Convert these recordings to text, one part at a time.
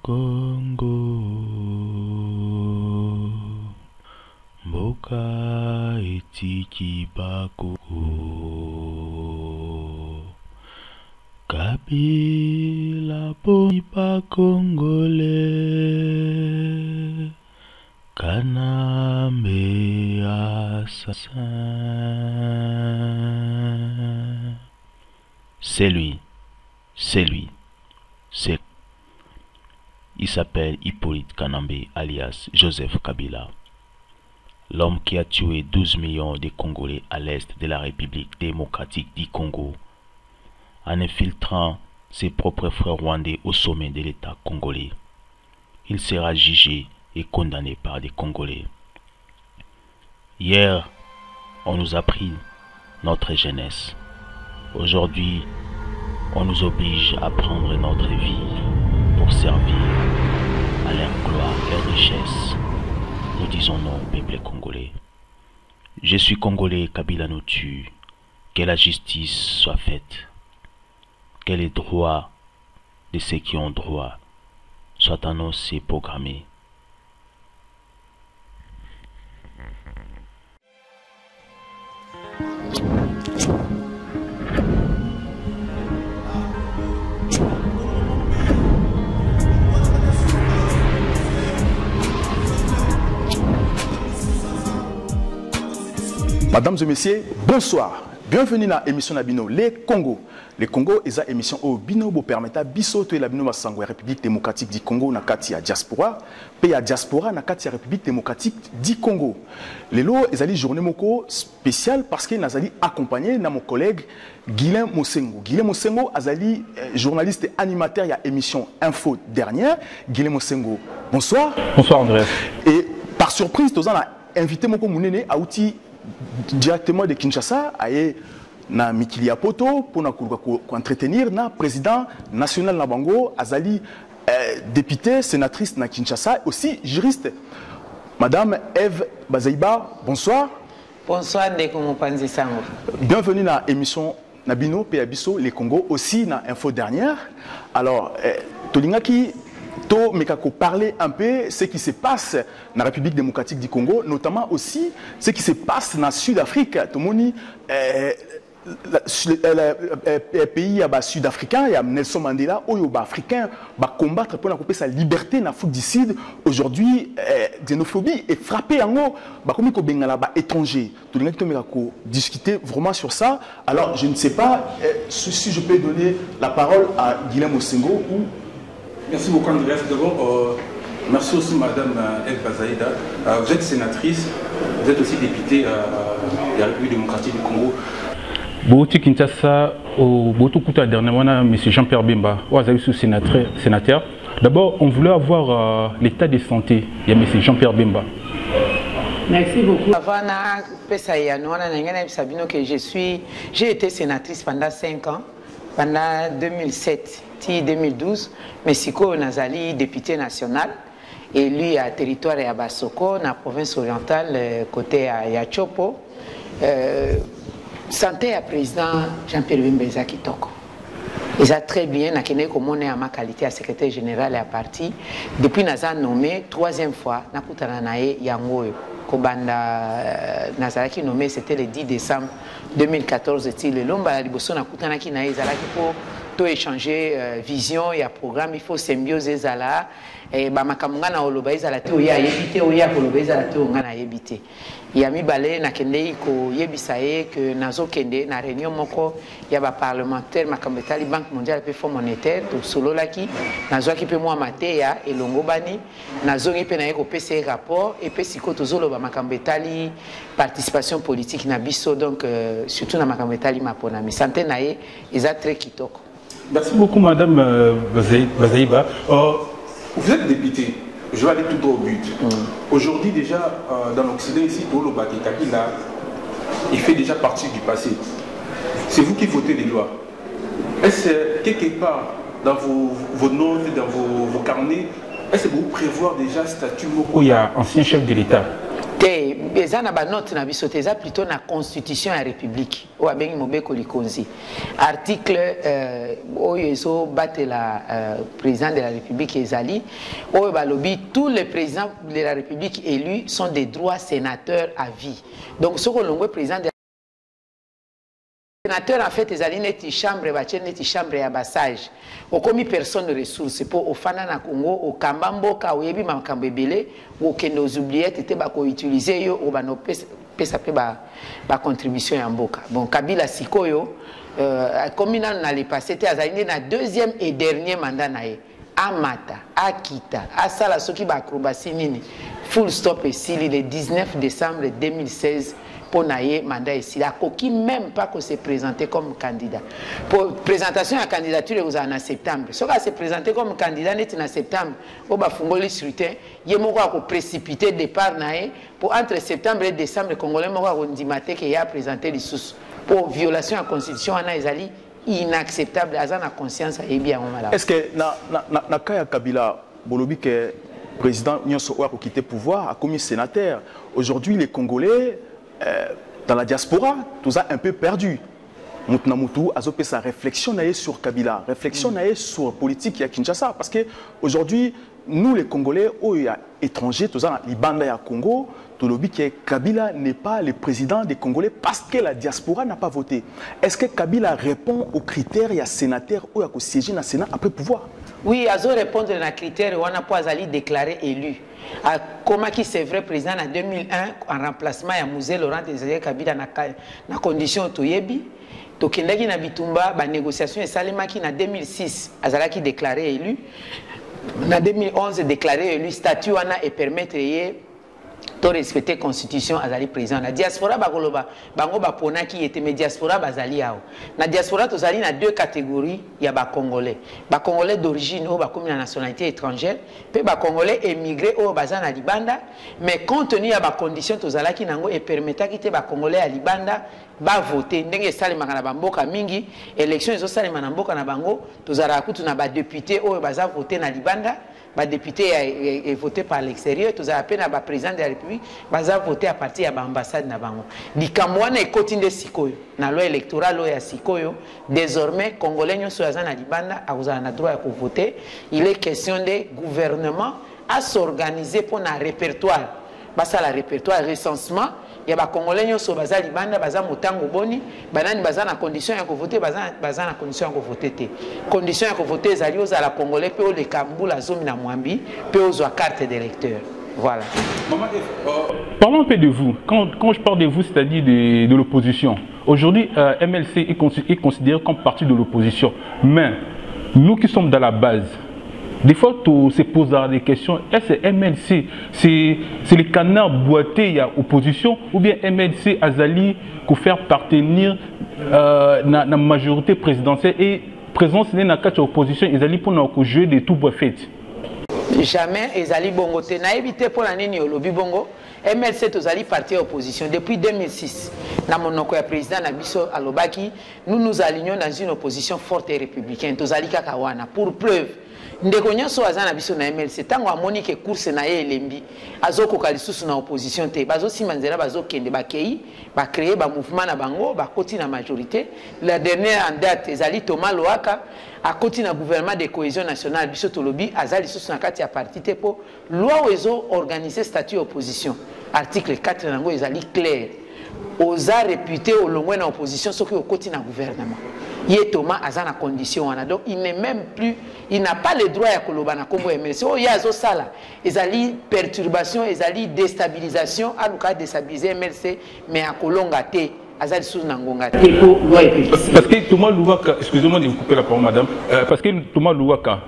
Congo, Mboka etiki bakoko, Kabila ponipa Congolais, Kanambe assassin. C'est lui, c'est lui, c'est. Il s'appelle Hippolyte Kanambe, alias Joseph Kabila. L'homme qui a tué 12 millions de Congolais à l'est de la République démocratique du Congo, en infiltrant ses propres frères rwandais au sommet de l'État congolais. Il sera jugé et condamné par des Congolais. Hier, on nous a pris notre jeunesse. Aujourd'hui, on nous oblige à prendre notre vie pour servir à leur gloire et richesse. Nous disons non au peuple congolais. Je suis congolais, Kabila nous tue. Que la justice soit faite. Que les droits de ceux qui ont droit soient annoncés, programmés. Mesdames et messieurs, bonsoir. Bienvenue dans l'émission Nabino, les Congo. Les Congo est une émission où Bino vous permet à biso to la Bino Massango République démocratique du Congo na kati ya diaspora, pays ya diaspora na kati ya République démocratique du Congo. Les lots est une journée moko spéciale parce que nous allons accompagner mon collègue Guilain Mosengo. Guilain Mosengo azali journaliste et animateur ya émission Info dernière. Guilain Mosengo, bonsoir. Bonsoir André. Et par surprise, nous avons invité mon Mounene à outil directement de Kinshasa aye na mikili ya poto pour entretenir na président national na bango azali députée sénatrice na Kinshasa aussi juriste madame Eve Bazaiba. Bonsoir. Bonsoir Ndeko Mopanzi Sango. Bienvenue dans l'émission Nabino Péabiso les Congo aussi dans Info dernière. Alors Tolingaki mais qu'on parler un peu ce qui se passe dans la République démocratique du Congo, notamment aussi ce qui se passe dans le Sud-Afrique. Tout le monde, pays sud-africain, il y a Nelson Mandela, où les Africains combattre pour sa liberté dans l'Afrique du Sud. Aujourd'hui, xénophobie est frappée en haut, comme les étrangers. Tout le monde discuter vraiment sur ça. Alors, je ne sais pas si je peux donner la parole à Guilherme Mosengo ou. Merci beaucoup André. D'abord, merci aussi Madame El Bazaïda. Vous êtes sénatrice, vous êtes aussi députée de la République démocratique du Congo. Bouti Kinshasa, Boutou Kouta dernièrement, M. Jean-Pierre Bemba, sénateur. D'abord, on voulait avoir l'état de santé de M. Jean-Pierre Bemba. Merci beaucoup. Avant j'ai été sénatrice pendant 5 ans, pendant 2007. 2012, Mexico Nazali, député national, élu à territoire et à Basoko, dans la province orientale, côté à Yachopo. Santé à président Jean-Pierre Bemba Kitoko. Il a très bien, on à ma qualité à secrétaire général et à parti. Depuis Nazan nommé, 3e fois, Nakutaranae Yangoyo. Kobanda Nazaraki nommé, c'était le 10 décembre 2014. Le Lomba Liboso Nakutanaki Naezalaki pour tout échanger vision, il y a programme, il faut symbiose ezala et ba makamanga na oloba ezala te oya yebite oya koloba ezala te ngana yebite ya mibale na kende ko yebisaye que nazo kende na réunion moko ya ba parlementaire makambetali Banque mondiale pe Fonds monétaire to sololaki nazo ki pe moi mateya elongo bani nazo ngi pe na ko pese rapport et pe siko to zolo ba makambetali participation politique na biso donc surtout na makambetali mapona mi santé na ye eza très kitoko. Merci beaucoup, Madame Bazaïba. Vous êtes députée, je vais aller tout droit au but. Aujourd'hui, déjà, dans l'Occident, ici, Tolobaki Kabila, il fait déjà partie du passé. C'est vous qui votez les lois. Est-ce quelque part, dans vos notes, dans vos carnets, est-ce que vous prévoyez déjà statut où il y a ancien chef de l'État eza na ba note na biso eza plutôt na constitution ya république o abengi mobeko likonzi article oyo ezo batela président de la république ezali oyo balobi tous les présidents de la république élus sont des droits sénateurs à vie. Donc ce que l'on président de sénateur en fait ezali neti chambre batie neti chambre ya basage okomi personne de ressources pour ofana na Congo okamba mboka oyebi makambo ebele okende oubliette te bako utiliser yo obano pesa pe ba contribution ya mboka. Bon Kabila sikoyo comme na le passé te azali na deuxième et dernier mandat na ye amata akita asala soki ba acrobatie nini full stop esili le 19 décembre 2016 pour naïe mandat ici. La coquille même pas que se présenter comme candidat. Pour présentation à candidature vous en septembre. Ce qui se présenter comme candidat net en septembre, au bas fungoli scrutin, il y a précipité départ naïe pour entre septembre et décembre congolais m'aura ondimate qui a présenté les sous pour violation à la constitution en Aïsali inacceptable. Azan a conscience et bien on malade. Est-ce que na kaya Kabila bolobi que président Nyonso a quitté pouvoir a commis sénateur. Aujourd'hui les Congolais dans la diaspora, tout ça un peu perdu. Moutnamutu a fait sa réflexion sur Kabila, réflexion sur la politique à Kinshasa. Parce qu'aujourd'hui, nous les Congolais, étrangers, tout ça, les bandes à Congo, tout le que Kabila n'est pas le président des Congolais parce que la diaspora n'a pas voté. Est-ce que Kabila répond aux critères, il y a sénateur ou il y a siégé dans le Sénat après pouvoir? Oui, Azo répondre aux critères, on n'a pas déclaré élu. Comment qui c'est vrai président en 2001 en remplacement à Mouzé Laurent Désiré Kabila na condition toyebi to kendaki na bitumba ba négociation et salima qui en 2006 azalaki déclaré élu en 2011 déclaré élu statut wana et permettre de respecter la constitution azali président la diaspora bakoloba bango bapona qui était mais diaspora bazali yao na diaspora tozali na deux catégories ya ba congolais d'origine ou ba comme la nationalité étrangère pe ba congolais émigrés ou bazana libanda mais compte tenu ya ba condition tozalaki nango et permettra ki te ba congolais à libanda ba voter ndenge salima na bamboka mingi élection ezo salima na mboka na bango tozala kutu na ba député ou baza voter na libanda. Les députés ont voté par l'extérieur, tous à peine à président de la République, ils ont voté à partir de l'ambassade. Les Camerounais sont continués Sikoyo, dans la loi électorale à Sikoyo. Désormais, les Congolais sont à Libanda, ils ont le droit de voter. Il est question de gouvernement à s'organiser pour un répertoire. Parce que le répertoire recensement, il y a des Congolais qui sont à Libanda, ils ont motango boni, ils sont en condition de voter, ils sont en condition de voter. Condition de voter, ils sont à la Congolais, puis les Kambou, la zone na Mwambi, puis ils ont la carte d'électeur. Voilà. Parlons un peu de vous. Quand je parle de vous, c'est-à-dire de l'opposition. Aujourd'hui, MLC est considéré comme parti de l'opposition. Mais nous qui sommes dans la base, des fois, on se pose des questions. Est-ce que MLC, c'est le canard boité à l'opposition ou bien MLC Azali pour faire partenir la majorité présidentielle et présence dans la opposition Azali pour jouer de tout bois fait? Jamais Azali Bongo. Tu n'as évité pour l'année ni au lobby Bongo. MLC Tozali parti à l'opposition depuis 2006. Dans mon président Nabiso Alobaki, nous nous alignons dans une opposition forte et républicaine. Tozali Kakawana. Pour preuve. Ndeko nyonso azana biso na MLC tango amoni ke course na ye elembi azoko kalisusu na opposition te bazo simanzela bazo kende bakei ba créer ba mouvement na bango ba koti na majorité. La dernière en date ezali Thomas Loaka a koti na gouvernement de cohésion nationale biso tolobi azali susu na kati ya parti te po loi ozo organiser statut opposition article 4 nango ezali clair oza réputé au long na opposition soki au koti na gouvernement. Yé Thomas a na condition donc il n'est même plus, il n'a pas le droit à koloba na kombo MLC. Oh yazo sala, ezali perturbation, ezali déstabilisation, à l'ouka déstabiliser MLC, mais à kolonga te, azali sous nangonga te. Parce que Thomas Louaka, excusez-moi de vous couper la parole madame, parce que Thomas Louaka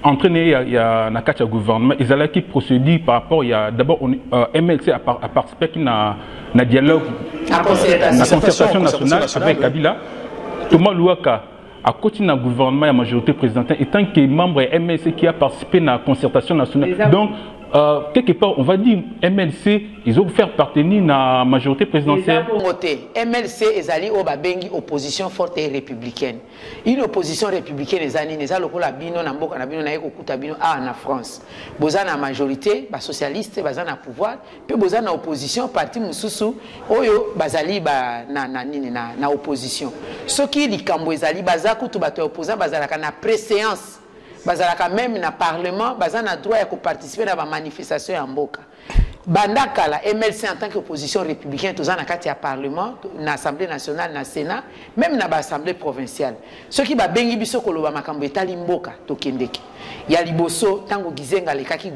entraîné il y a na kacha gouvernement, ils allaient qui procéder par rapport il y a d'abord MLC a participé na dialogue, na concertation nationale avec Kabila. Thomas Louaka a continué le gouvernement et la majorité présidentielle, étant que membre MLC qui a participé à la concertation nationale. Donc, quelque part, on va dire, MLC, ils ont fait appartenir à la majorité présidentielle. MLC est allé au Babengi, opposition forte et républicaine. Une opposition républicaine est allée, les allo la bino na mboka na bino na eko kuta bino en France. Boza na majorité, ba socialiste, baza na pouvoir, puis boza na opposition parti mususu, oyo bazali ba na opposition. Ce qui likambo ezali baza kutu bato opposant bazalaka na préséance. Bazalaka même na parlement, baza na droit de participer à la manifestation en Mboka. Bandaka la MLC en tant qu'opposition républicaine, tous en a parlement, na Assemblée nationale, na Sénat, même na l'Assemblée provinciale. Ce qui va bengi biso koloba makambo etali Mboka to kendeki. Ya liboso tango gizenga le kaki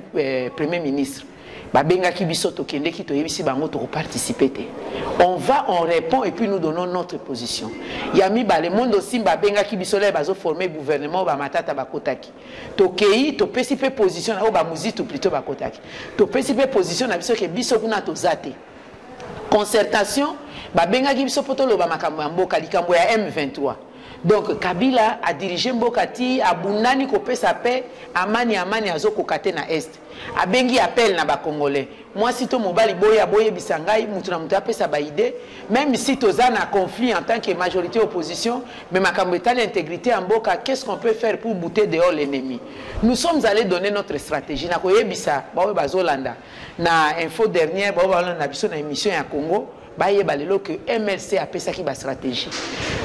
premier ministre. Babenga kibiso to kendeki to yebisi bango to participer. On va, on répond et puis nous donnons notre position. Yami ba le monde aussi babenga kibiso le bazo former gouvernement ba matata bakotaki. To kei to pesipe position na ba muzitu plutôt bakotaki. To pesipe position na biso ke biso kuna to zate. Concertation babenga kibiso poto lo ba makambo mboka likambo ya M23. Donc Kabila a dirigé Mbokati a Bunani kopé sa paix amani azo kokate na est. A bengi appel na ba Congolais. Moi si to mobali boya bisangai mutu na mutu apesa ba idée même si toza na conflit en tant que majorité opposition mais makambo eta l'intégrité en Mboka qu'est-ce qu'on peut faire pour bouter dehors l'ennemi. Nous sommes allés donner notre stratégie na koyebisa ba bazolanda na info dernière ba balanda biso na émission ya Congo. Baye balelo que MLC a pesa ki ba stratégie.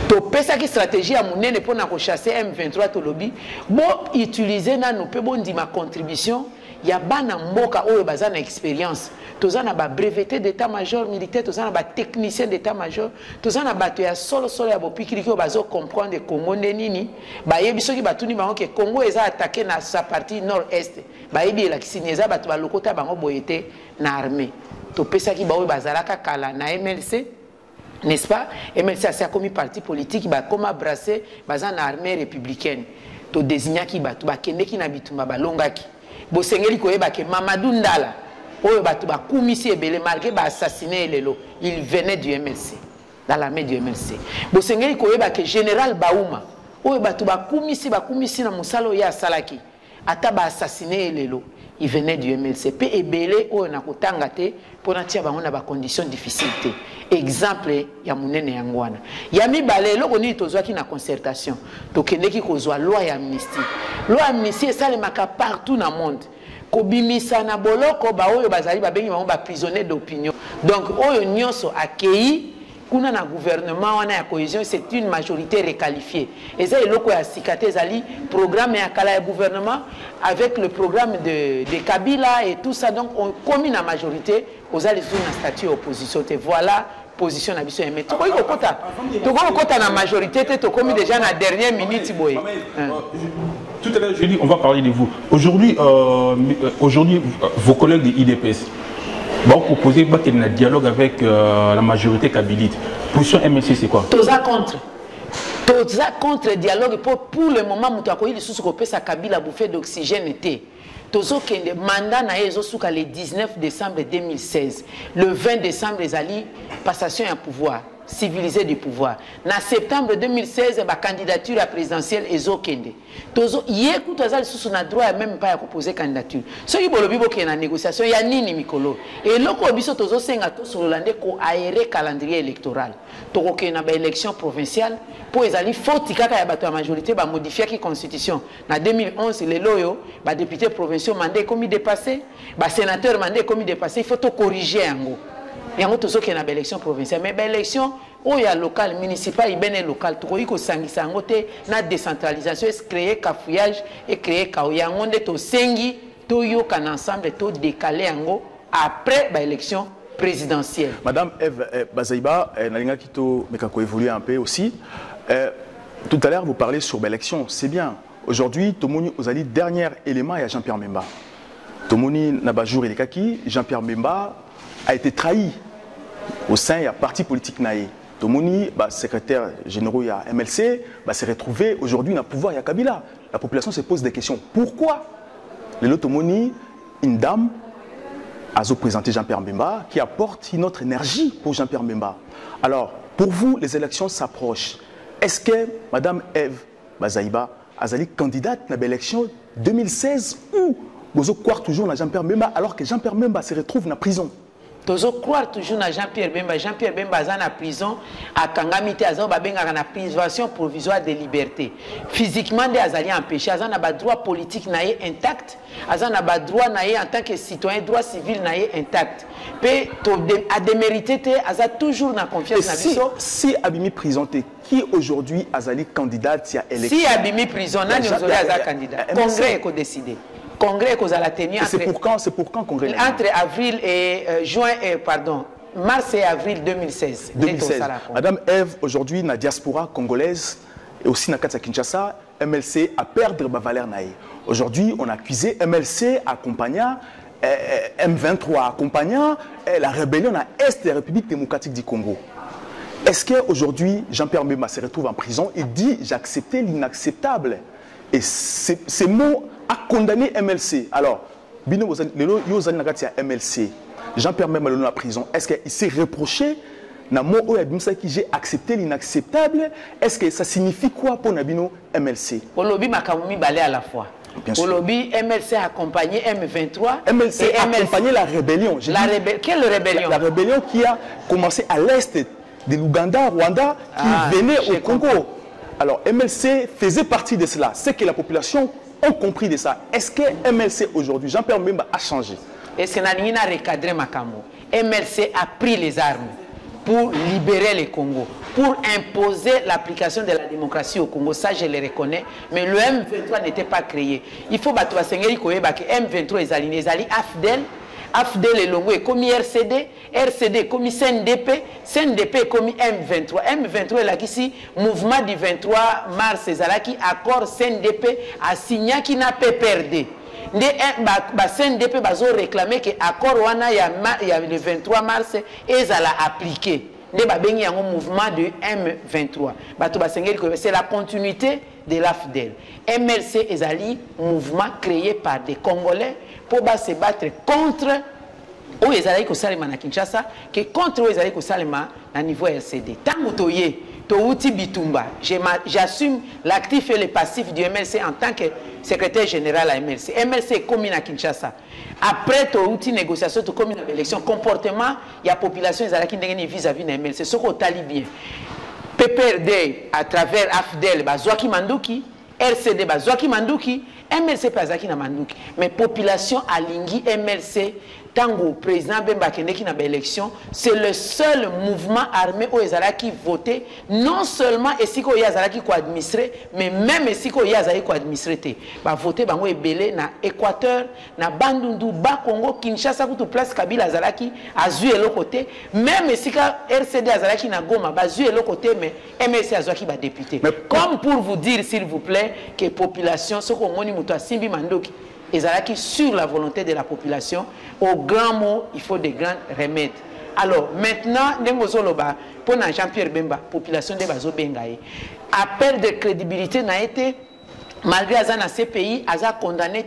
To pesa ki stratégie a munene pour na ko chasser M23 to lobby. Bo utiliser na no pe bon di ma contribution ya bana mboka oyo bazana expérience. Tozana ba breveté d'état-major militaire, tozana ba technicien d'état-major, tozana bato ya solo ya bopikiri ko bazo comprendre Congo nini. Baye biso ki batuni bango ke Congo eza attaqué na sa partie nord-est. Baye bi la kisineza bato ba lokota bango boyete na armée. To pesa ki bawe bazalaka kala na MLC, n'est-ce pas? MLC a commis parti politique ba comme brasser bazana armée républicaine. To désigna ki batu ba kende ki na bitumba ba longaki. Bo sengeli koyeba ke Mamadou Ndala oyo batu ba kumisi ebele malgré ba assassiné lelo, il venait du MLC, dans l'armée du MLC. Bo sengeli koyeba ke général Baouma oyo batu ba kumisi na musalo ya salaki ata ba assassiné lelo. Il venait du MLC. Pe ebele o na kotanga te pona tia bango na ba conditions difficiles. Exemple ya munene yangwana. Ya mibale loko ni tozwaki na concertation. To kendeki kozwa loi ya amnistie. Loi ya amnistie esalemaka partout na monde. Kobimisa na boloko ba oyo bazali babengi bango ba prisonniers d'opinion. Donc oyo nyonso akei kuna na gouvernement wana ya cohésion c'est une majorité réqualifiée. Et ça eloko ya sikate zali programme ya kala ya gouvernement avec le programme de Kabila et tout ça, donc on commis la majorité aux alliés sous un statut opposition. Voilà position na biso mais to ko kota na majorité to commis déjà na dernière minute boy. Tout à l'heure je dis on va parler de vous. Aujourd'hui vos collègues de IDPS vont proposer un dialogue avec la majorité kabilite. Position MLC c'est quoi? Toza contre dialogue pour le moment mutu akoyi sous ko pesa Kabila bouffée d'oxygène était. Tozo kende mandat na yezo suka le 19 décembre 2016. Le 20 décembre les alliés passation à pouvoir, civilisé du pouvoir. Na septembre 2016 ba candidature à présidentielle ezo kende. Tozo yeku toza sous na droit même pas à proposer candidature. Ce qui bolobi bo na négociation ya nini mikolo. Et loko biso tozo senga to sur l'andé ko aéré calendrier électoral. Toko ke na ba élection provinciale pour les alliés faut tikaka ya bato la majorité ba modifier qui constitution. Na 2011 les loyo ba député provinciaux mandé comme dépassé, ba sénateur mandé comme dépassé, il faut to corriger yango. Yango tozo ke na ba élection provinciale mais ba élection o ya local municipal ibene local to ko sangisa yango te na décentralisation est créer cafouillage et créer kao yango nde to sengi to yo kan ensemble to décaler yango après ba élection présidentielle. Madame Eve Bazaiba, nalinga kito mekako évoluer un peu aussi. Tout à l'heure vous parlez sur l'élection, c'est bien. Aujourd'hui, Tomoni Ozali dernier élément il y a Jean-Pierre Mbemba. Tomoni Nabajour et Kaki, Jean-Pierre Mbemba a été trahi au sein du parti politique Naï. Tomoni, secrétaire général il y a MLC, s'est retrouvé aujourd'hui dans le pouvoir il y a Kabila. La population se pose des questions. Pourquoi le Tomoni, une dame, a présenté Jean-Pierre Mbemba qui apporte une autre énergie pour Jean-Pierre Mbemba. Alors, pour vous, les élections s'approchent. Est-ce que Madame Eve Bazaiba Azali candidate à l'élection 2016 ou vous croire toujours dans Jean-Pierre Bemba alors que Jean-Pierre Bemba se retrouve en prison. Tozo croire toujours dans Jean-Pierre Bemba. Jean-Pierre Bemba est en prison à Kangamite, à en privation provisoire de liberté. Physiquement, il est empêché. Il a le droit politique intact. Il a le droit en tant que citoyen, droit civil intact. Et à démériter, il a toujours la confiance dans si Abimi présenté, qui aujourd'hui a été candidat à l'élection? Si Abimi prison, il y a candidat. Le Congrès est décidé. Congrès que la tenir c'est pour quand Congrès entre avril et mars et avril 2016. Madame Ève, aujourd'hui dans la diaspora congolaise et aussi dans la Kinshasa, MLC a perdu sa valeur. Aujourd'hui, on a accusé MLC accompagnant M23 accompagnant la rébellion à l'est de la République démocratique du Congo. Est-ce qu'aujourd'hui, Jean-Pierre Bemba se retrouve en prison et dit « j'acceptais l'inacceptable » et ces mots a condamné MLC. Alors, Bino Yozani MLC, Jean-Pierre Bemba en prison, est-ce qu'il s'est reproché dans le mot qui j'ai accepté l'inacceptable? Est-ce que ça signifie quoi pour Nabino MLC? Olobi Makamumi balé à la fois. Olobi MLC a accompagné M23. MLC a accompagné la rébellion. Quelle rébellion? La rébellion qui a commencé à l'est de l'Ouganda, Rwanda, qui venait au Congo. Alors, MLC faisait partie de cela. C'est que la population a compris de ça. Est-ce que MLC aujourd'hui, Jean-Pierre Bemba a changé? Est-ce que n'a recadré Makamo? MLC a pris les armes pour libérer le Congo, pour imposer l'application de la démocratie au Congo. Ça, je le reconnais. Mais le M23 n'était pas créé. Il faut que M23 est aligné. AFDEL et Longo est comme RCD, RCD est comme CNDP, CNDP est comme M23. M23 est là ici, mouvement du 23 mars, Ezalaki, accord CNDP a signé qui n'a pas perdu. CNDP a réclamé que l'accord il y a le 23 mars et ça l'a appliqué. Il y a un mouvement de M23. C'est la continuité de l'AFDEL. MLC est un mouvement créé par des Congolais pour se battre contre Oezalaki Salema na Kinshasa, que contre Oezalaki Salema à niveau RCD. Tant que Touti Bitumba, j'assume l'actif et le passif du MLC en tant que secrétaire général à MLC. MLC est commis à Kinshasa. Après Touti négociation, tu commis à l'élection, comportement, il y a population vis-à-vis de MLC. Ce qu'on t'a bien. PPRD à travers AFDEL, Bazouaki Manduki, RCD, Bazouaki Manduki, MLC Pazaki na Manduki. Mais population à Lingui, MLC, Tango, président Bemba Kendeki na élection, c'est le seul mouvement armé au Ezalaki voté, non seulement Esiko Yazalaki ko administré, mais même Esiko Yazalaki ko administré. Ba voté bango ebele na Équateur, na Bandundu, Ba Congo, Kinshasa ko tout place Kabila Azalaki, azu et l'autre côté, même Esika RCD Azalaki na Goma, ba azu et l'autre côté, mais MLC Azalaki ba député. Comme pour vous dire s'il vous plaît que population ce qu'on moni muto Simbi Mandoki Ezalaki sur la volonté de la population, au grand mot, il faut des grands remèdes. Alors, maintenant, pour Jean-Pierre Bemba, population de Bazo Bengaï, appel de crédibilité n'a été, malgré Azana CPI, Aza condamné,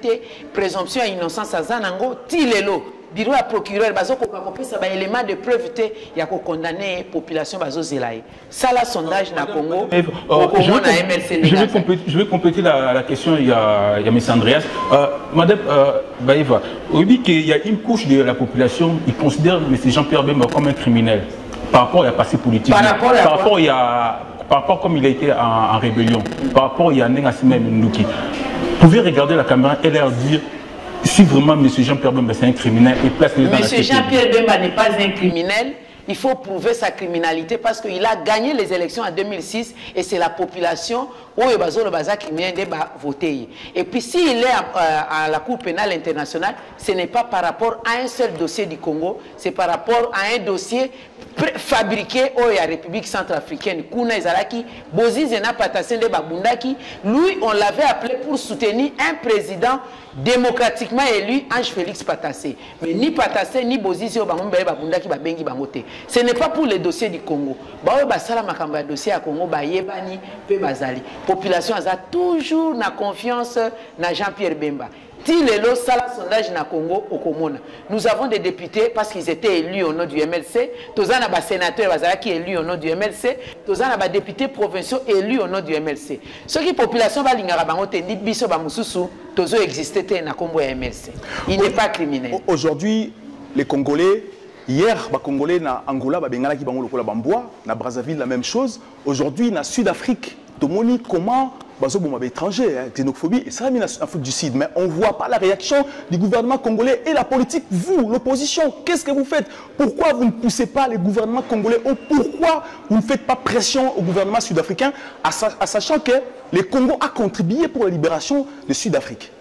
présomption à innocence Azanango, Tilelo. Bureau à procureur, bazo ko ça ba élément de preuve té ya ko condamner population bazo zelaï. Ça la sondage na Congo. Je vais compléter la question. Il y a M. Andreas. Madame Baïva, on dit qu'il y a une couche de la population qui considère M. Jean-Pierre Bemba comme un criminel par rapport à passé politique. Par rapport comme il a été en rébellion, par rapport à Nengasime Mnuki. Vous pouvez regarder la caméra et leur dire si vraiment M. Jean-Pierre Bemba c'est un criminel et place les dans la M. Jean-Pierre Bemba n'est pas un criminel. Il faut prouver sa criminalité parce qu'il a gagné les élections en 2006 et c'est la population où il va voter. Et puis s'il est à la Cour pénale internationale, ce n'est pas par rapport à un seul dossier du Congo, c'est par rapport à un dossier fabriqué au la République centrafricaine. Kuna Ezalaki, Bozi Zena Patasende Babundaki, lui on l'avait appelé pour soutenir un président démocratiquement élu, Ange Félix Patassé. Mais ni Patassé ni Bozi Babundaki Babengi Bangote. Ce n'est pas pour les dossiers du Congo. Bawe Basala Makamba dossier à Congo, Bayebani, Pe Bazali. Population a toujours na confiance na Jean-Pierre Bemba. Tilelo sala sondage na Congo au Komona. Nous avons des députés parce qu'ils étaient élus au nom du MLC. Tozana ba sénateurs qui élus au nom du MLC. Tozana ba députés provinciaux élus au nom du MLC. Ce qui population va lingara bango tendi biso ba mususu tozo exister te na Kombo ya MLC. Il n'est pas criminel. Aujourd'hui, les Congolais, hier, les Congolais na Angola ba bengala ki bango lokola bamboa, na Brazzaville la même chose. Aujourd'hui, na Sud-Afrique, tomoni comment étranger, xénophobie, et ça a mis en Afrique du Sud. Mais on ne voit pas la réaction du gouvernement congolais et la politique. Vous, l'opposition, qu'est-ce que vous faites? Pourquoi vous ne poussez pas les gouvernements congolais ou pourquoi vous ne faites pas pression au gouvernement sud-africain, en sachant que le Congo a contribué pour la libération de Sud-Afrique?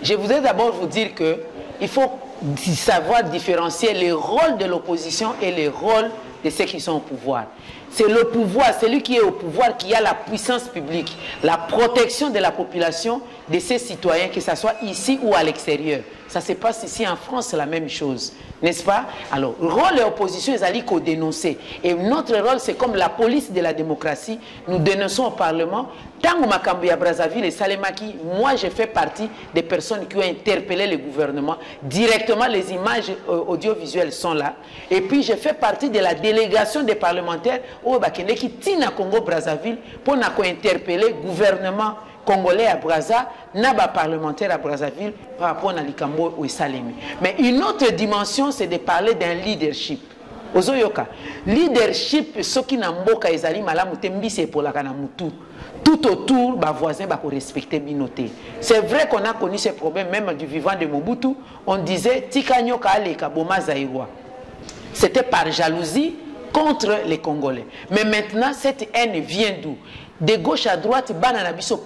Je voudrais d'abord vous dire qu'il faut savoir différencier les rôles de l'opposition et les rôles de ceux qui sont au pouvoir. C'est le pouvoir, celui qui est au pouvoir, qui a la puissance publique, la protection de la population, de ses citoyens, que ce soit ici ou à l'extérieur. Ça se passe ici en France, c'est la même chose, n'est-ce pas? Alors, rôle et opposition, ils allaient qu'au dénoncer. Et notre rôle, c'est comme la police de la démocratie. Nous dénonçons au Parlement. Tango Makambu à Brazzaville et Salemaki, moi, je fais partie des personnes qui ont interpellé le gouvernement. Directement, les images audiovisuelles sont là. Et puis, je fais partie de la délégation des parlementaires au Bakende qui tient à Congo-Brazzaville pour interpeller le gouvernement congolais à Brazza, naba parlementaire à Brazzaville par rapport à Likambo ou Salemi. Mais une autre dimension, c'est de parler d'un leadership. Ozoyoka, leadership, ce qui n'a pas ezali malamu tembise pour la kanamutu. Tout autour, les voisins vont respecter Binoté. C'est vrai qu'on a connu ces problèmes, même du vivant de Mobutu. On disait Tikanyo Kale Kaboma Zaïwa. C'était par jalousie contre les Congolais. Mais maintenant, cette haine vient d'où? De gauche à droite,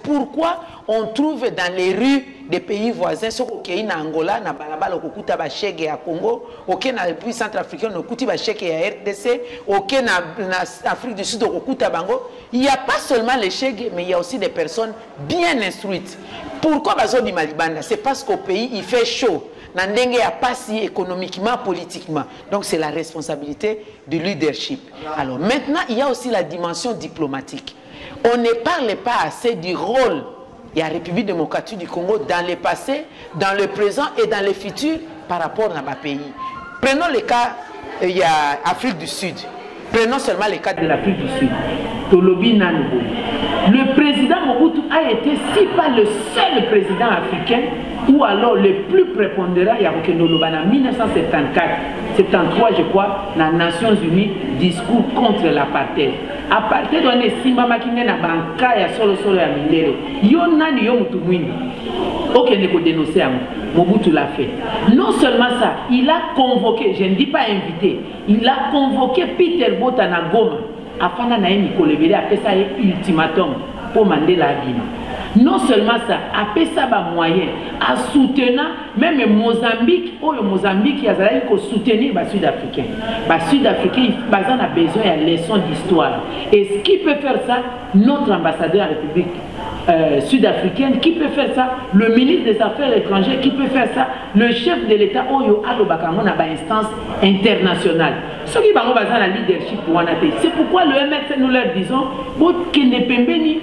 pourquoi on trouve dans les rues des pays voisins, ce qui est en Angola, na balabala okukuta ba chèque à Congo, ok na pays centrafricain okuti ba chèque à RDC, ok na Afrique du Sud okukuta bango, il n'y a pas seulement les chèques, mais il y a aussi des personnes bien instruites. Pourquoi bazo di Malibanda? C'est parce qu'au pays il fait chaud. Nandenge a pas si économiquement, politiquement. Donc c'est la responsabilité du leadership. Alors maintenant, il y a aussi la dimension diplomatique. On ne parle pas assez du rôle de la République démocratique du Congo dans le passé, dans le présent et dans le futur par rapport à nos pays. Prenons le cas, il y a Afrique du Sud. Prenons seulement le cas de l'Afrique du Sud. Tolobi Nanobo. Le président Mobutu a été, si pas le seul président africain, ou alors le plus prépondérant, il y a en 1974, 73, je crois, les Nations Unies, discours contre l'apartheid. Apartheid, on est si maman qui n'est pas banca, il y a solo à Mindele. Yona ni yomutumwini. Ok, ne peut dénoncer à moi. Mobutu l'a fait. Non seulement ça, il a convoqué, je ne dis pas invité, il a convoqué Peter Bota na Goma, afin d'anaïmi Kolebele, après ça, ultimatum pour Mandela Guinée. Non seulement ça, après ça, il moyen à soutenir même Mozambique, il y a soutenir les Sud-Africains. Les Sud-Africains, ils ont besoin de leçons d'histoire. Et ce qui peut faire ça, notre ambassadeur de la République sud-africaine, qui peut faire ça, le ministre des Affaires étrangères, qui peut faire ça, le chef de l'État, dans instance internationale. Ce qui est la leadership pour c'est pourquoi le MLC, nous leur disons, que ne pembeni,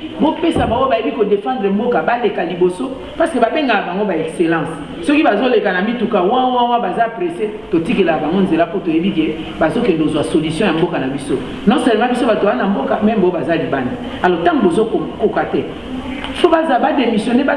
défendre le mot de Kaliboso, parce que excellence. Ce qui va les canami tout cas, pressé, tout ce qui la pour te éviter, parce que nous avons solution à Mboka Nabiso. Non seulement Biso va Mboka, même Bobaza Liban. Alors, tant que vous avez il faut pas démissionner, pas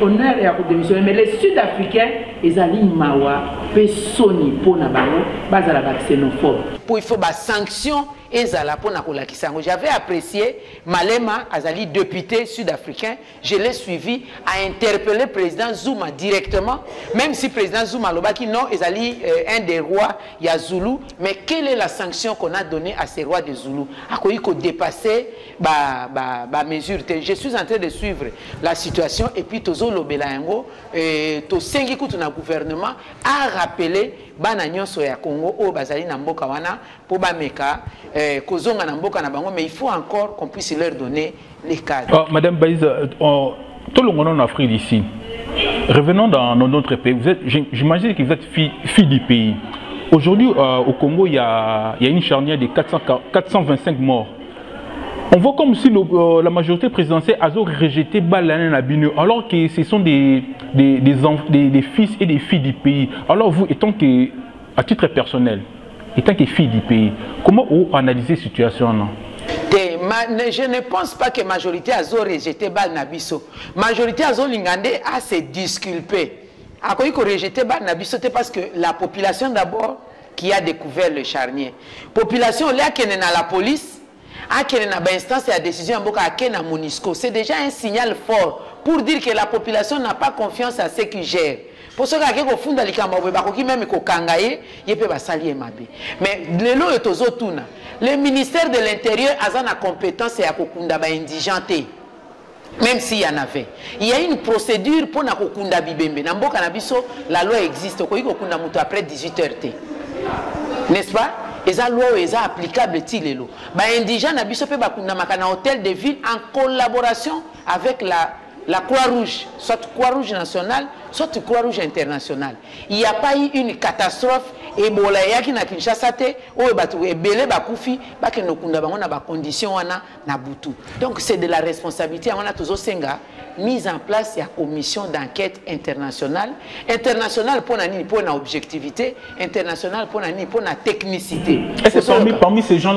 honneur et à démissionner, mais les Sud-Africains, ils ont mawa, pesoni pour nabango, pas à la xénophobe. Pour il faut des sanctions et zala pour nakola kisango. J'avais apprécié Malema Azali, député sud-africain, je l'ai suivi, a interpellé le président Zuma directement, même si le président Zuma Lobaki non, Azali un des rois, il y a Zulu, mais quelle est la sanction qu'on a donnée à ces rois de Zulu? À quoi il faut dépasser ma mesure. Je suis en train de suivre la situation et puis Tozo Lobelango, to sengi kutu na gouvernement a rappelé bana nyonso ya Congo au bazali na mboka wana pour bameka kozonga na mboka na bango, mais il faut encore qu'on puisse leur donner les cadres. Madame Baïs, tout le monde en Afrique d'ici. Revenons dans notre pays. J'imagine que vous êtes fille du pays. Aujourd'hui, au Congo, il y a une charnière de 425 morts. On voit comme si la majorité présidentielle a rejeté Balané Nabino, alors que ce sont des fils et des filles du pays. Alors vous, étant que, à titre personnel, étant que fille du pays, comment vous analysez la situation là? Je ne pense pas que la majorité a rejeté Balnabiso. La majorité a se disculpé. A rejeté Balnabiso parce que la population d'abord qui a découvert le charnier. La population là qui est dans la police, qui est dans l'instance de décision qui est dans MONUSCO, c'est déjà un signal fort pour dire que la population n'a pas confiance à ceux qui gèrent. Pour ceux qui ont fondé les Kambabé, même ko kangaye, il peut pas salir mabé. Mais le ministère de l'Intérieur a une compétence et a kokunda ba indigenté. Même s'il y en avait. Il y a une procédure pour na kokunda bibembe. Na mboka na biso, la loi existe. Ko kokunda muto après 18h. N'est-ce pas? Et la loi est applicable tilelo. Ba indigène na biso pe bakunda makana hôtel de ville en collaboration avec la Croix-Rouge, soit Croix-Rouge nationale, soit Croix-Rouge internationale. Il n'y a pas eu une catastrophe Ebola yaki na Kinshasa te, ou batu ebele bakufi, bake no kunda bango na ba condition wana na butu. Donc c'est de la responsabilité on a toujours senga mise en place la commission d'enquête internationale, pour nani pour na objectivité, internationale pour nani pour na technicité. Et c'est parmi ces gens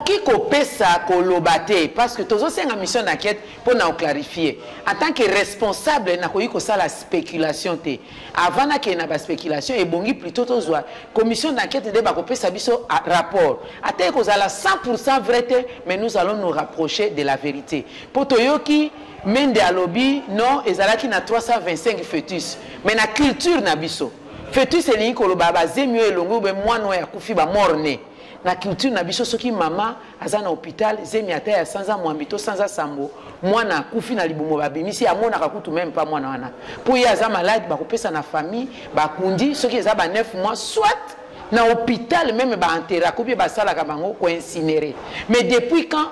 qui copie ça kolobate parce que tous c'est une mission d'enquête pour nous clarifier en tant que responsable na koyiko ça la spéculation té avant na que na ba spéculation et bongi plutôt tozwa commission d'enquête de ba copie ça biso rapport até ko za la 100% vrai mais nous allons nous rapprocher de la vérité pour toyoki mende alobi non ezalaki na 325 fœtus mais na culture na biso fœtus elingi koloba ba zemio elongo be mwana ya kufi ba morne. La culture na biso soki mama azana hôpital zemi ata ya sanza mwambito sanza sambo mwana kufi na libumo babimisi amona kakutu même pas mwana wana pour ya za malade ba kopesa na famille ba kundi soki eza ba 9 mois soit na hôpital même ba enterra ko bi ba sala ka bango ko incinérer mais depuis quand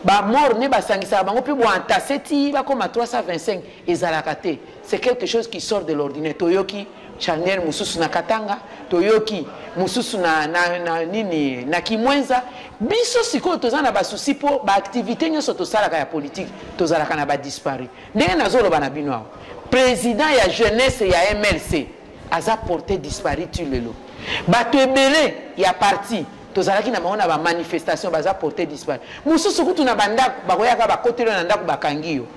ba mort ne ba sangisa bango pe bo entaseti ba comme 325 ezalaka te c'est quelque chose qui sort de l'ordinaire toyoki Chanel mususu na Katanga, Toyoki mususu na nini na Kimwenza, biso siko tozana ba souci pour ba activité nyoso tosala ka ya politique, tozala kana ba disparu. Ndenge nazolo bana bino. Président ya jeunesse ya MLC aza porté disparu tu lelo. Bato ebele ya parti tozalaki na maona ba manifestation baza porté disparu. Mususu kutu na banda ba koyaka ba kotelo na ndako bakangiyo.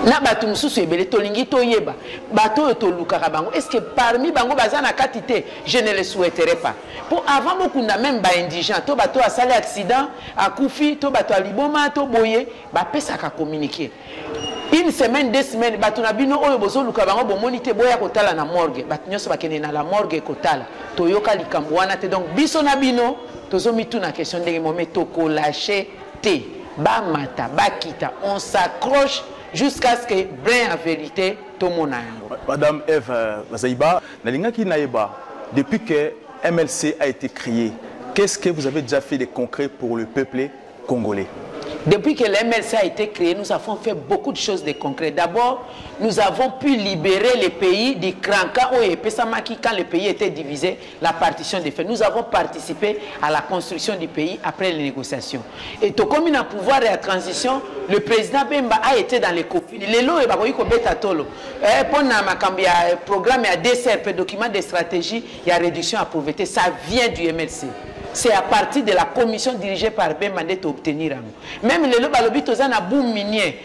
Na batu mususu ebele tolingi toyeba bato to lukaka bango est-ce que parmi bango bazana quantité je ne le souhaiterais pas pour avant beaucoup na même ba indigent to bato a sali accident a kufi to bato a liboma to boye ba pesa ka communiquer une semaine 2 semaines bato na bino oyo bozo luka bango bomoni te boya kotala na morgue bato nyoso bakene na la morgue kotala toyoka likambo wana te donc biso na bino tozo mitu na question ndenge moment to ko lâcher te ba mata ba kita on s'accroche jusqu'à ce que brin en vérité tout mon aïe. Madame Eve Bazaïba, depuis que MLC a été créé, qu'est-ce que vous avez déjà fait de concret pour le peuple congolais? Depuis que le MLC a été créé, nous avons fait beaucoup de choses de concret. D'abord, nous avons pu libérer les pays du Kranka et Pesamaki quand le pays était divisé, la partition des faits. Nous avons participé à la construction du pays après les négociations. Et tout comme il a pouvoir et la transition, le président Bemba a été dans les copies. Les lots et bakoyi ko beta tolo. Pour na makambia programme et DCRP document de stratégie, il y a réduction à pauvreté, ça vient du MLC. C'est à partir de la commission dirigée par Bemba d'obtenir. Même les lobby tozana na boom minier,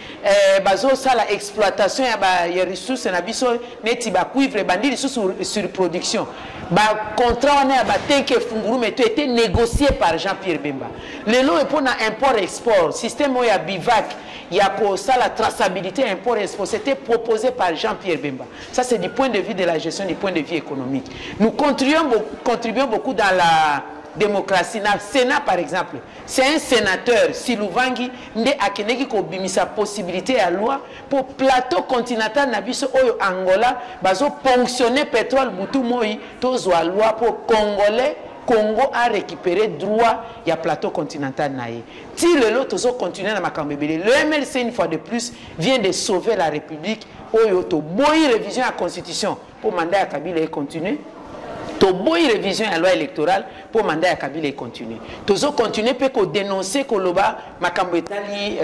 bazo ça la exploitation ya ressources na biso neti ba cuivre bandi ressources sur production. Ba contrat on a ba tenke funguru mais tout été négocié par Jean-Pierre Bemba. Les lots pour na import export, système ya bivac, il y a pour ça la traçabilité import export, c'était proposé par Jean-Pierre Bemba. Ça c'est du point de vue de la gestion du point de vue économique. Nous contribuons beaucoup dans la démocratie. Na Sénat par exemple, c'est un sénateur Silouvangi nde akeneki ko bimisa possibilité à loi pour plateau continental na biso oyo Angola bazo ponctionner pétrole butu moi tozwa loi pour Congolais Congo a récupéré droit ya plateau continental naé. Ti lelo tozo continuer na makambebele. Le MLC une fois de plus vient de sauver la République oyo to boyi révision à la constitution pour mandat ya Kabila et continuer. toboyi révision à la loi électorale pour mandat ya Kabila et continuer. Tozo continuer peut qu'on dénoncer koloba makambo etali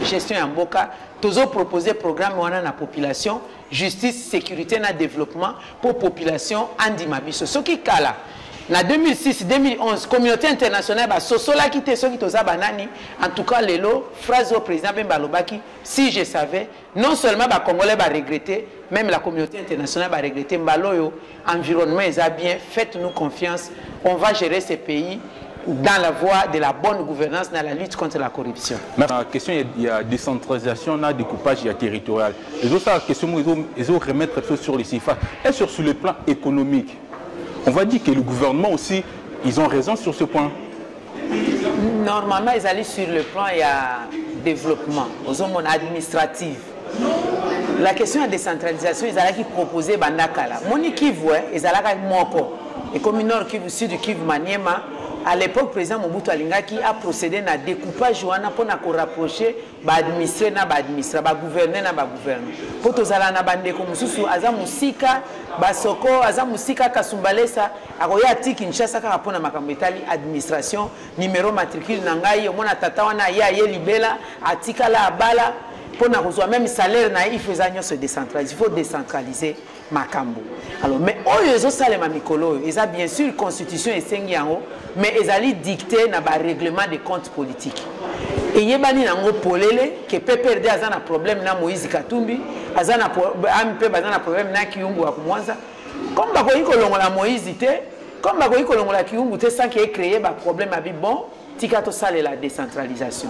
gestion ya mboka, tozo proposer programme wana na population, justice, sécurité na développement pour population andimabiso. Ce qui kala na 2006-2011 communauté internationale ba sosola ki te soki toza banani en tout cas lelo phrase au président Bemba Lobaki si je savais non seulement ba congolais ba regretter même la communauté internationale va regretter mbaloyo environnement est bien faites-nous confiance on va gérer ces pays dans la voie de la bonne gouvernance dans la lutte contre la corruption. La question il y a décentralisation, il y a découpage il y a territorial. Les autres questions ils ont remettre sur les CIFA et sur le plan économique. On va dire que le gouvernement aussi, ils ont raison sur ce point. Normalement, ils allaient sur le plan, il y a développement, aux hommes administratifs. La question de décentralisation, ils allaient proposer Bandakala. Moni Kivu, ils allaient Moko. Et comme Nord Kivu, Sud Kivu, Maniema, à l'époque, le président Mobutu Alingaki a procédé à découpage pour rapprocher l'administrer, le gouverner, le gouverner. Pour que les bandeko mususu aza musika basoko aza musika kasumbalesa akoya ti Kinshasa ka rapona makambo etali administration numéro matricule nangai omona tata wana ya ye libela atika la abala pour na kozwa même salaire na il faisait se décentraliser, il faut décentraliser makambo. Alors mais oyo ezo salema mikolo ils a bien sûr constitution esengi yango mais ils allaient dicter na ba règlement de comptes politiques. Et yebani nango polele que PPRD azana problème na Moïse Katumbi azana MP bazana problème na Kiyungu wa Kumwanza comme ba ko longola Moïse te comme ba ko longola Kiyungu te sans qu'il ait créé ba problème abi bon tika to sale la décentralisation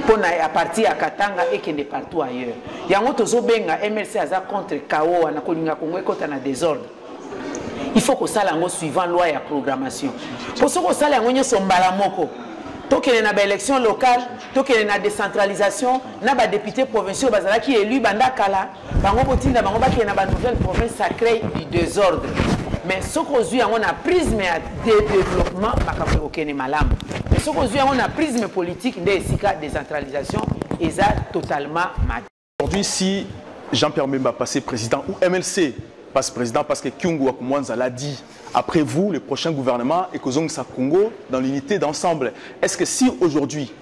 pour à partir à Katanga et kende partout ailleurs yango tozo benga MLC aza contre KO na kolinga Kongo ekota na désordre. Il faut que ça lango suivant loi et programmation pour ce que ça lango nyoso mbala moko tokene na ba élection locale tokene na décentralisation na ba député provinciaux bazala qui élu bandakala bango botinda bango ba ki na ba nouvelle province ça crée du désordre mais ce qu'on dit on a prisme de développement makambo okene malam mais ce qu'on dit on a prisme politique de sika décentralisation et ça totalement mal. Aujourd'hui si Jean-Pierre Bemba passé président ou MLC passe président parce que Kyungu Wakumwanza l'a dit. Après vous, le prochain gouvernement et Kozongsa Congo dans l'unité d'ensemble. Est-ce que si aujourd'hui,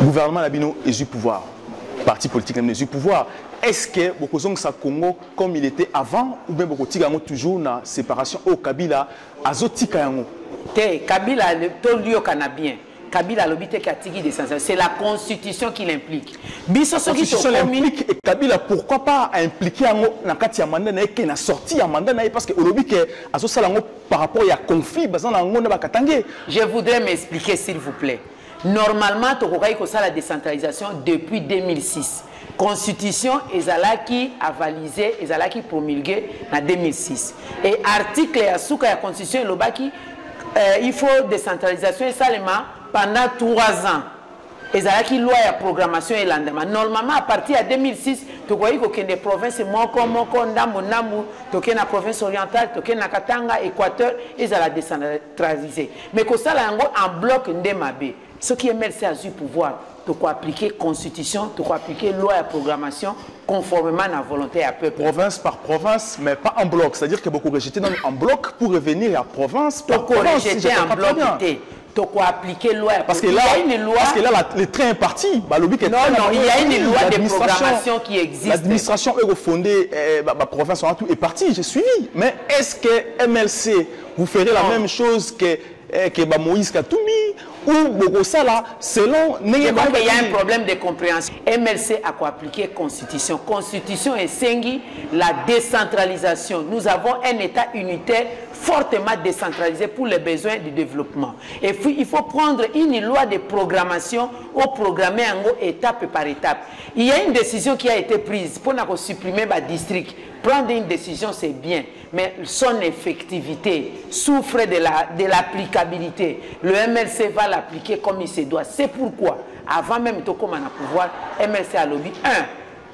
le gouvernement Labino est du pouvoir, parti politique est du pouvoir, est-ce que Kozongsa Congo comme il était avant ou bien Bokotigango toujours dans séparation au Kabila Azotika Yango? Kabila le tolio canabien. Kabila l'obité katigi des sensations. C'est la constitution qui l'implique. La constitution l'implique et Kabila pourquoi pas impliquer dans Katia Mandana et na sorti à Mandana parce que l'obité que Azosalango par rapport à conflit bazan na ngonda bakatangé. Je voudrais m'expliquer s'il vous plaît. Normalement tokokai ko la décentralisation depuis 2006. Constitution ezalaki avalisé ezalaki promulgué en 2006. Et article ya suka ya constitution lobaki il faut décentralisation et seulement pendant 3 ans. Et ça qui loi et programmation et l'endemain. Normalement, à partir de 2006, tu vois qu'il y a des provinces, Moko, Ndambo, Nambu, tu as la province orientale, tu as la Katanga, Équateur, et ça la décentraliser. Mais que ça, en bloc, Ndemabe. Ce qui est MLC a du pouvoir, tu peux appliquer constitution, tu peux appliquer loi et programmation conformément à la volonté à peuple. Province par province, mais pas en bloc. C'est-à-dire que beaucoup rejeter en bloc pour revenir à province par province. Rejeter en bloc, tu peux appliquer loi. Parce que là, le train est parti. Non, il y a une loi de programmation qui existe. L'administration est refondée, la province est partie, j'ai suivi. Mais est-ce que MLC, vous ferez la même chose que Moïse Katumbi ou Bogosala selon... Il y a un problème de compréhension. MLC a quoi appliquer Constitution. Constitution et Sengi, la décentralisation. Nous avons un État unitaire fortement décentralisé pour les besoins du développement. Et puis, il faut prendre une loi de programmation ou programmer en gros étape par étape. Il y a une décision qui a été prise pour supprimer le district. Prendre une décision, c'est bien, mais son effectivité souffre de l'applicabilité. Le MLC va l'appliquer comme il se doit. C'est pourquoi, avant même de commencer à pouvoir, MLC a lobby. 1.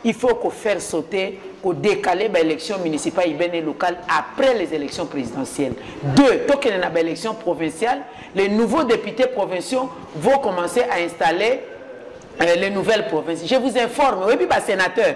Il faut qu'on fasse sauter, qu'on décale l'élection municipale et locale après les élections présidentielles. 2. Tant qu'il y a une élection provinciale, les nouveaux députés provinciaux vont commencer à installer les nouvelles provinces. Je vous informe, oui, puis sénateur,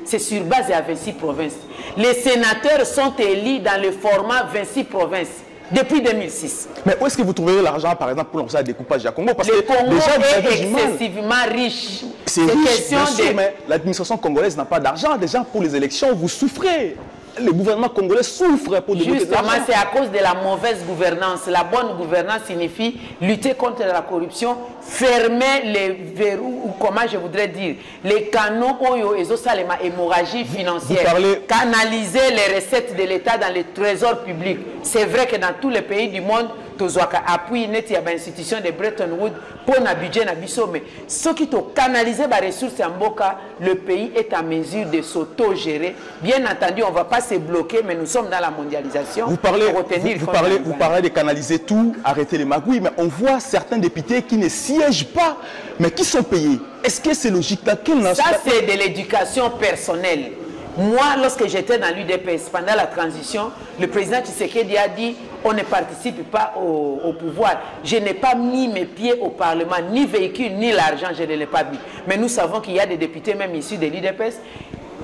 c'est sur base de 26 provinces. Les sénateurs sont élus dans le format 26 provinces depuis 2006. Mais où est-ce que vous trouverez l'argent, par exemple, pour lancer le découpage du Congo? Parce le que Congo déjà, est excessivement riche. C'est riche, bien sûr, mais l'administration congolaise n'a pas d'argent. Déjà, pour les élections, vous souffrez. Le gouvernement congolais souffre pour débloquer de l'argent. Justement, c'est à cause de la mauvaise gouvernance. La bonne gouvernance signifie lutter contre la corruption, fermer les verrous, ou comment je voudrais dire, les canaux hémorragie financière, canaliser les recettes de l'État dans les trésors publics. C'est vrai que dans tous les pays du monde, appui net il y a une institution de Bretton Woods pour un budget na biso, mais ce qui te canaliser les ressources en Boka, le pays est en mesure de s'auto-gérer. Bien entendu, on ne va pas se bloquer, mais nous sommes dans la mondialisation. Vous parlez de canaliser tout, arrêter les magouilles, mais on voit certains députés qui ne siègent pas, mais qui sont payés. Est-ce que c'est logique? Ça, c'est de l'éducation personnelle. Moi, lorsque j'étais dans l'UDPS, pendant la transition, le président Tshisekedi a dit on ne participe pas au pouvoir. Je n'ai pas mis mes pieds au Parlement, ni véhicule, ni l'argent, je ne l'ai pas vu. Mais nous savons qu'il y a des députés, même issus de l'UDPS,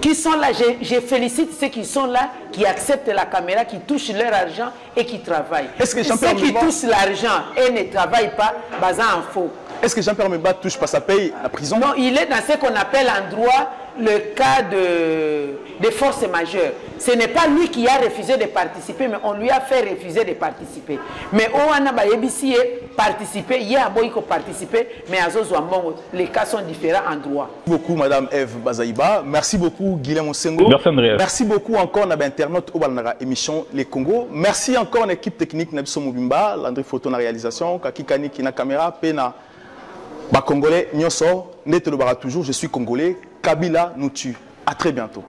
qui sont là. Je félicite ceux qui sont là, qui acceptent la caméra, qui touchent leur argent et qui travaillent. Ceux qui touchent l'argent et ne travaillent pas, basant en faux. Est-ce que Jean-Pierre Mbemba touche pas sa paye à la prison? Non, il est dans ce qu'on appelle en droit le cas de force majeure. Ce n'est pas lui qui a refusé de participer, mais on lui a fait refuser de participer. Mais on a participé, il y a participer, mais les cas sont différents en droit. Merci beaucoup, Madame Eve Bazaïba. Merci beaucoup, Guilhem Osengo. Merci, André. Merci beaucoup encore, à l'internaute au émission Les Congo. Merci encore à l'équipe technique Nabiso Mobimba, Landry Photo na réalisation, Kakikani qui na caméra, Pena. Congolais, Nyoso, Nete le Bara toujours, je suis Congolais. Kabila nous tue. À très bientôt.